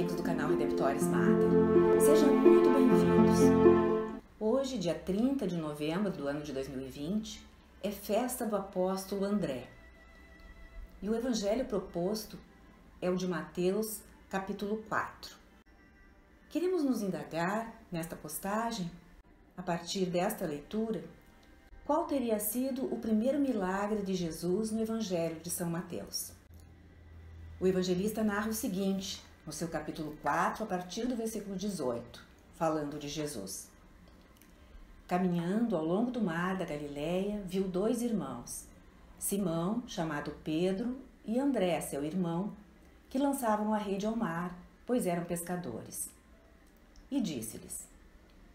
amigos do canal Redemptoris Mater. Sejam muito bem-vindos. Hoje, dia 30 de novembro do ano de 2020, é festa do apóstolo André. E o evangelho proposto é o de Mateus, capítulo 4. Queremos nos indagar, nesta postagem, a partir desta leitura, qual teria sido o primeiro milagre de Jesus no evangelho de São Mateus. O evangelista narra o seguinte, no seu capítulo 4, a partir do versículo 18, falando de Jesus. Caminhando ao longo do mar da Galileia, viu dois irmãos, Simão, chamado Pedro, e André, seu irmão, que lançavam a rede ao mar, pois eram pescadores. E disse-lhes: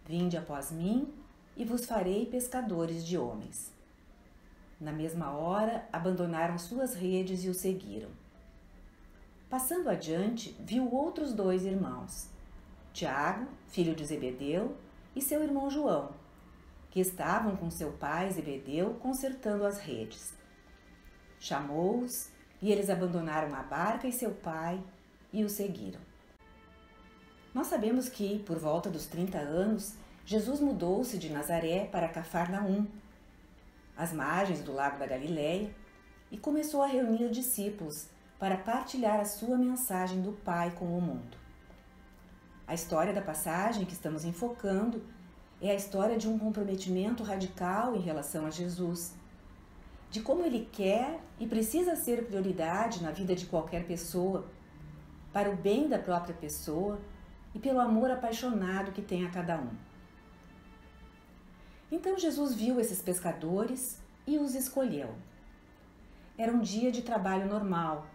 Vinde após mim, e vos farei pescadores de homens. Na mesma hora, abandonaram suas redes e o seguiram. Passando adiante, viu outros dois irmãos, Tiago, filho de Zebedeu, e seu irmão João, que estavam com seu pai Zebedeu consertando as redes. Chamou-os, e eles abandonaram a barca e seu pai e o seguiram. Nós sabemos que, por volta dos 30 anos, Jesus mudou-se de Nazaré para Cafarnaum, às margens do lago da Galileia, e começou a reunir discípulos para partilhar a sua mensagem do Pai com o mundo. A história da passagem que estamos enfocando é a história de um comprometimento radical em relação a Jesus, de como ele quer e precisa ser prioridade na vida de qualquer pessoa, para o bem da própria pessoa e pelo amor apaixonado que tem a cada um. Então Jesus viu esses pescadores e os escolheu. Era um dia de trabalho normal.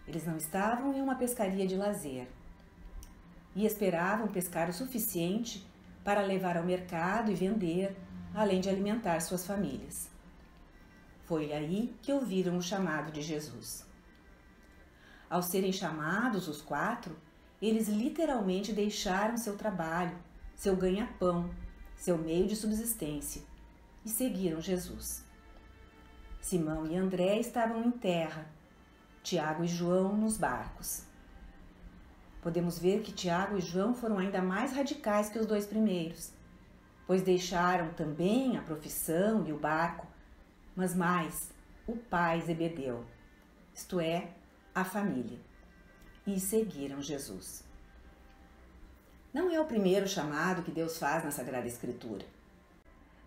Eles não estavam em uma pescaria de lazer e esperavam pescar o suficiente para levar ao mercado e vender, além de alimentar suas famílias. Foi aí que ouviram o chamado de Jesus. Ao serem chamados, os quatro, eles literalmente deixaram seu trabalho, seu ganha-pão, seu meio de subsistência, e seguiram Jesus. Simão e André estavam em terra, Tiago e João nos barcos. Podemos ver que Tiago e João foram ainda mais radicais que os dois primeiros, pois deixaram também a profissão e o barco, mas mais o pai Zebedeu, isto é, a família, e seguiram Jesus. Não é o primeiro chamado que Deus faz na Sagrada Escritura.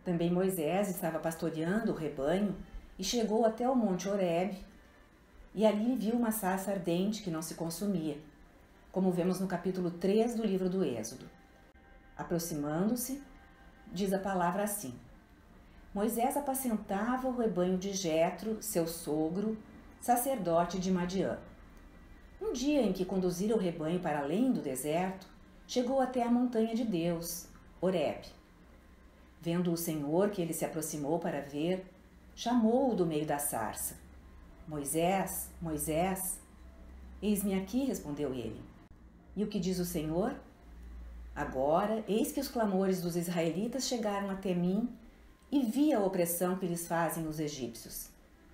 Também Moisés estava pastoreando o rebanho e chegou até o Monte Horebe, e ali viu uma sarça ardente que não se consumia, como vemos no capítulo 3 do livro do Êxodo. Aproximando-se, diz a palavra assim: Moisés apacentava o rebanho de Jetro, seu sogro, sacerdote de Madiã. Um dia em que conduziram o rebanho para além do deserto, chegou até a montanha de Deus, Horebe. Vendo o Senhor que ele se aproximou para ver, chamou-o do meio da sarça. Moisés, Moisés. Eis-me aqui, respondeu ele. E o que diz o Senhor? Agora, eis que os clamores dos israelitas chegaram até mim e vi a opressão que lhes fazem os egípcios.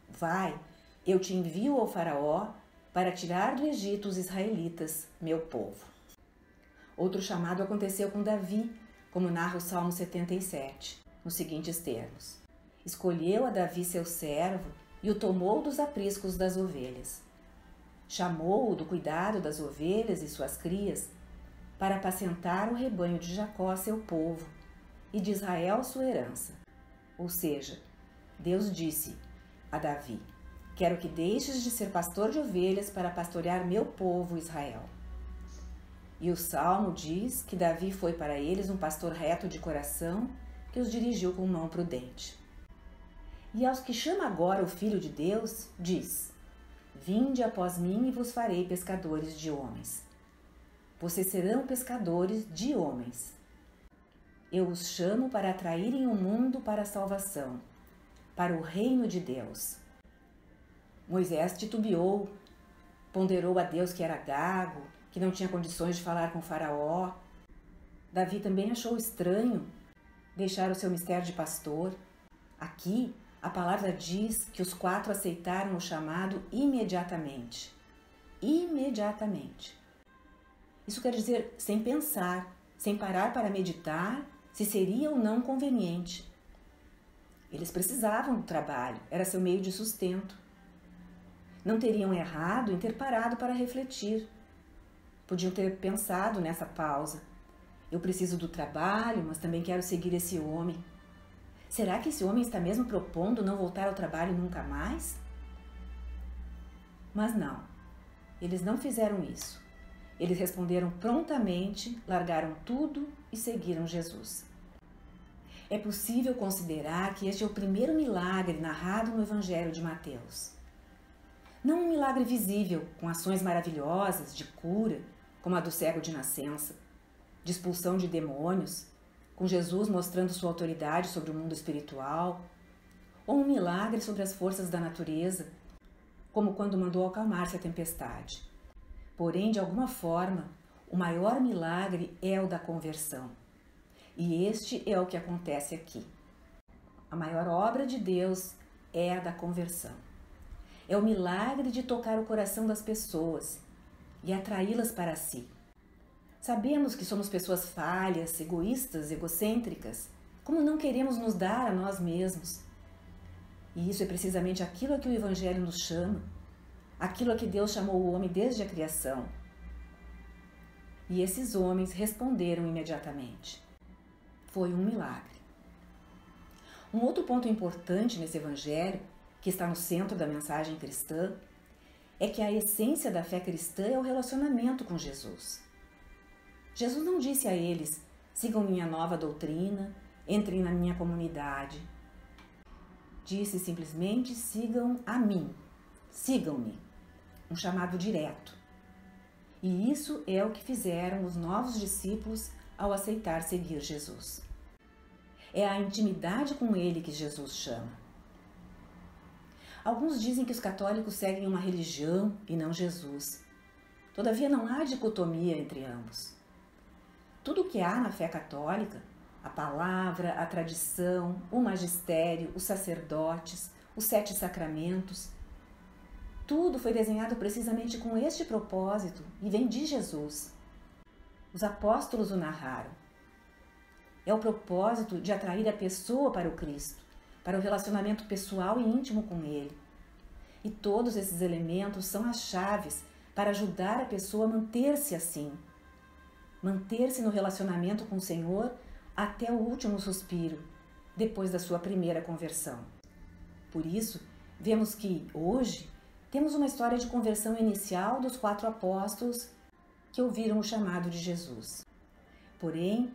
Vai, eu te envio ao faraó para tirar do Egito os israelitas, meu povo. Outro chamado aconteceu com Davi, como narra o Salmo 77, nos seguintes termos. Escolheu a Davi seu servo e o tomou dos apriscos das ovelhas. Chamou-o do cuidado das ovelhas e suas crias para apacentar o rebanho de Jacó, seu povo, e de Israel, sua herança. Ou seja, Deus disse a Davi: Quero que deixes de ser pastor de ovelhas para pastorear meu povo Israel. E o Salmo diz que Davi foi para eles um pastor reto de coração que os dirigiu com mão prudente. E aos que chama agora o Filho de Deus, diz: Vinde após mim e vos farei pescadores de homens. Vocês serão pescadores de homens. Eu os chamo para atraírem o mundo para a salvação, para o reino de Deus. Moisés titubeou, ponderou a Deus que era gago, que não tinha condições de falar com o faraó. Davi também achou estranho deixar o seu mistério de pastor. Aqui, a palavra diz que os quatro aceitaram o chamado imediatamente. Imediatamente. Isso quer dizer sem pensar, sem parar para meditar se seria ou não conveniente. Eles precisavam do trabalho, era seu meio de sustento. Não teriam errado em ter parado para refletir. Podiam ter pensado nessa pausa. Eu preciso do trabalho, mas também quero seguir esse homem. Será que esse homem está mesmo propondo não voltar ao trabalho nunca mais? Mas não, eles não fizeram isso. Eles responderam prontamente, largaram tudo e seguiram Jesus. É possível considerar que este é o primeiro milagre narrado no Evangelho de Mateus. Não um milagre visível, com ações maravilhosas de cura, como a do cego de nascença, de expulsão de demônios, com Jesus mostrando sua autoridade sobre o mundo espiritual, ou um milagre sobre as forças da natureza, como quando mandou acalmar-se a tempestade. Porém, de alguma forma, o maior milagre é o da conversão. E este é o que acontece aqui. A maior obra de Deus é a da conversão. É o milagre de tocar o coração das pessoas e atraí-las para si. Sabemos que somos pessoas falhas, egoístas, egocêntricas, como não queremos nos dar a nós mesmos. E isso é precisamente aquilo a que o Evangelho nos chama, aquilo a que Deus chamou o homem desde a criação. E esses homens responderam imediatamente. Foi um milagre. Um outro ponto importante nesse Evangelho, que está no centro da mensagem cristã, é que a essência da fé cristã é o relacionamento com Jesus. Jesus não disse a eles, sigam minha nova doutrina, entrem na minha comunidade. Disse simplesmente, sigam a mim, sigam-me, um chamado direto. E isso é o que fizeram os novos discípulos ao aceitar seguir Jesus. É a intimidade com ele que Jesus chama. Alguns dizem que os católicos seguem uma religião e não Jesus. Todavia não há dicotomia entre ambos. Tudo o que há na fé católica, a palavra, a tradição, o magistério, os sacerdotes, os 7 sacramentos, tudo foi desenhado precisamente com este propósito e vem de Jesus. Os apóstolos o narraram. É o propósito de atrair a pessoa para o Cristo, para o relacionamento pessoal e íntimo com Ele. E todos esses elementos são as chaves para ajudar a pessoa a manter-se assim, manter-se no relacionamento com o Senhor até o último suspiro, depois da sua primeira conversão. Por isso, vemos que, hoje, temos uma história de conversão inicial dos 4 apóstolos que ouviram o chamado de Jesus. Porém,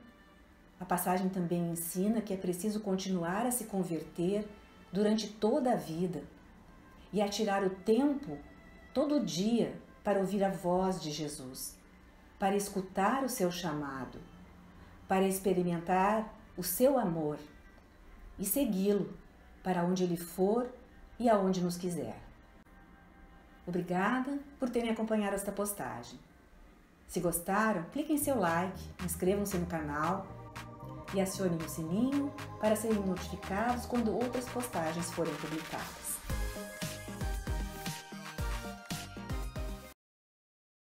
a passagem também ensina que é preciso continuar a se converter durante toda a vida e a tirar o tempo, todo dia, para ouvir a voz de Jesus, para escutar o seu chamado, para experimentar o seu amor e segui-lo para onde ele for e aonde nos quiser. Obrigada por terem acompanhado esta postagem. Se gostaram, cliquem em seu like, inscrevam-se no canal e acionem o sininho para serem notificados quando outras postagens forem publicadas.